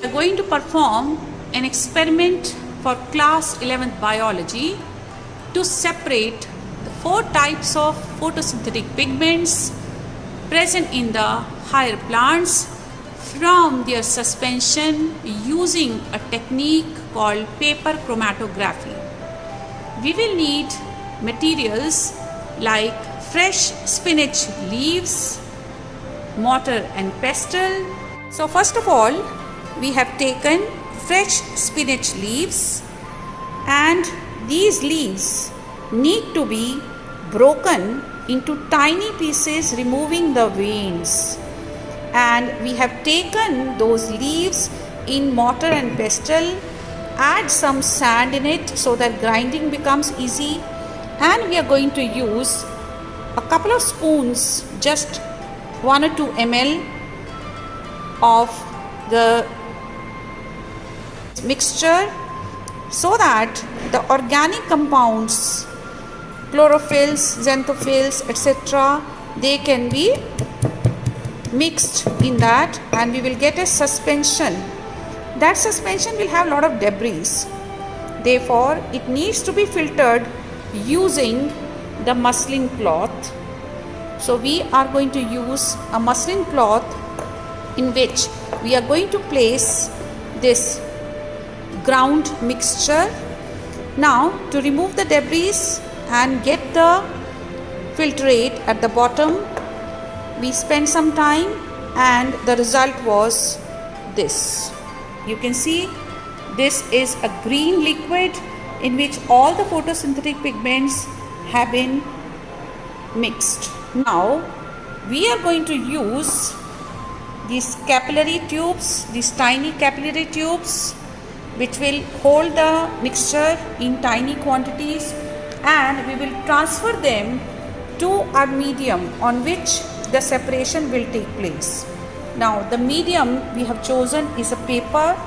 We are going to perform an experiment for class 11th biology to separate the four types of photosynthetic pigments present in the higher plants from their suspension using a technique called paper chromatography. We will need materials like fresh spinach leaves, mortar and pestle. So first of all, we have taken fresh spinach leaves, and these leaves need to be broken into tiny pieces, removing the veins. And we have taken those leaves in mortar and pestle, add some sand in it so that grinding becomes easy, and we are going to use a couple of spoons, just 1 or 2 ml of the mixture, so that the organic compounds, chlorophylls, xanthophylls, etc., they can be mixed in that, and we will get a suspension. That suspension will have a lot of debris. Therefore, it needs to be filtered using the muslin cloth. So we are going to use a muslin cloth in which we are going to place this ground mixture. Now, to remove the debris and get the filtrate at the bottom, we spent some time, and the result was this. You can see this is a green liquid in which all the photosynthetic pigments have been mixed. Now we are going to use these capillary tubes, these tiny capillary tubes, which will hold the mixture in tiny quantities, and we will transfer them to our medium on which the separation will take place. Now the medium we have chosen is a paper.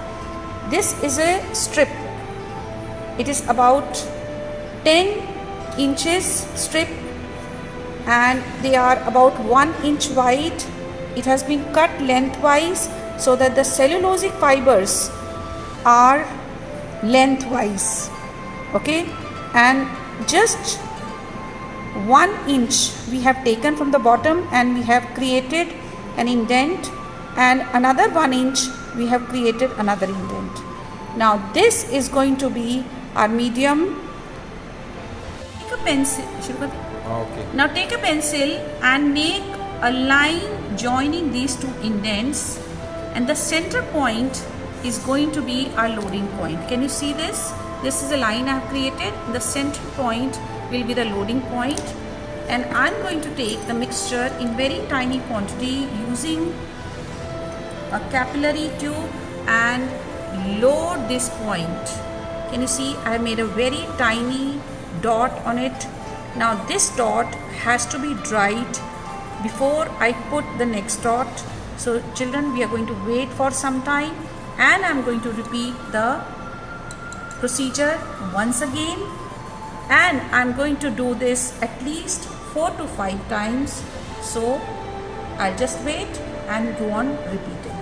This is a strip. It is about 10 inches strip, and they are about 1 inch wide. It has been cut lengthwise so that the cellulosic fibers are lengthwise, okay, and just 1 inch we have taken from the bottom, and we have created an indent, and another 1 inch we have created another indent. Now this is going to be our medium. Take a pencil. Okay. Now take a pencil and make a line joining these two indents, and the center point is going to be our loading point. Can you see this? This is a line I have created. The center point will be the loading point, and I am going to take the mixture in very tiny quantity using a capillary tube and load this point. Can you see? I have made a very tiny dot on it. Now this dot has to be dried before I put the next dot. So children, we are going to wait for some time, and I am going to repeat the procedure once again, and I am going to do this at least 4 to 5 times. So I'll just wait and go on repeating.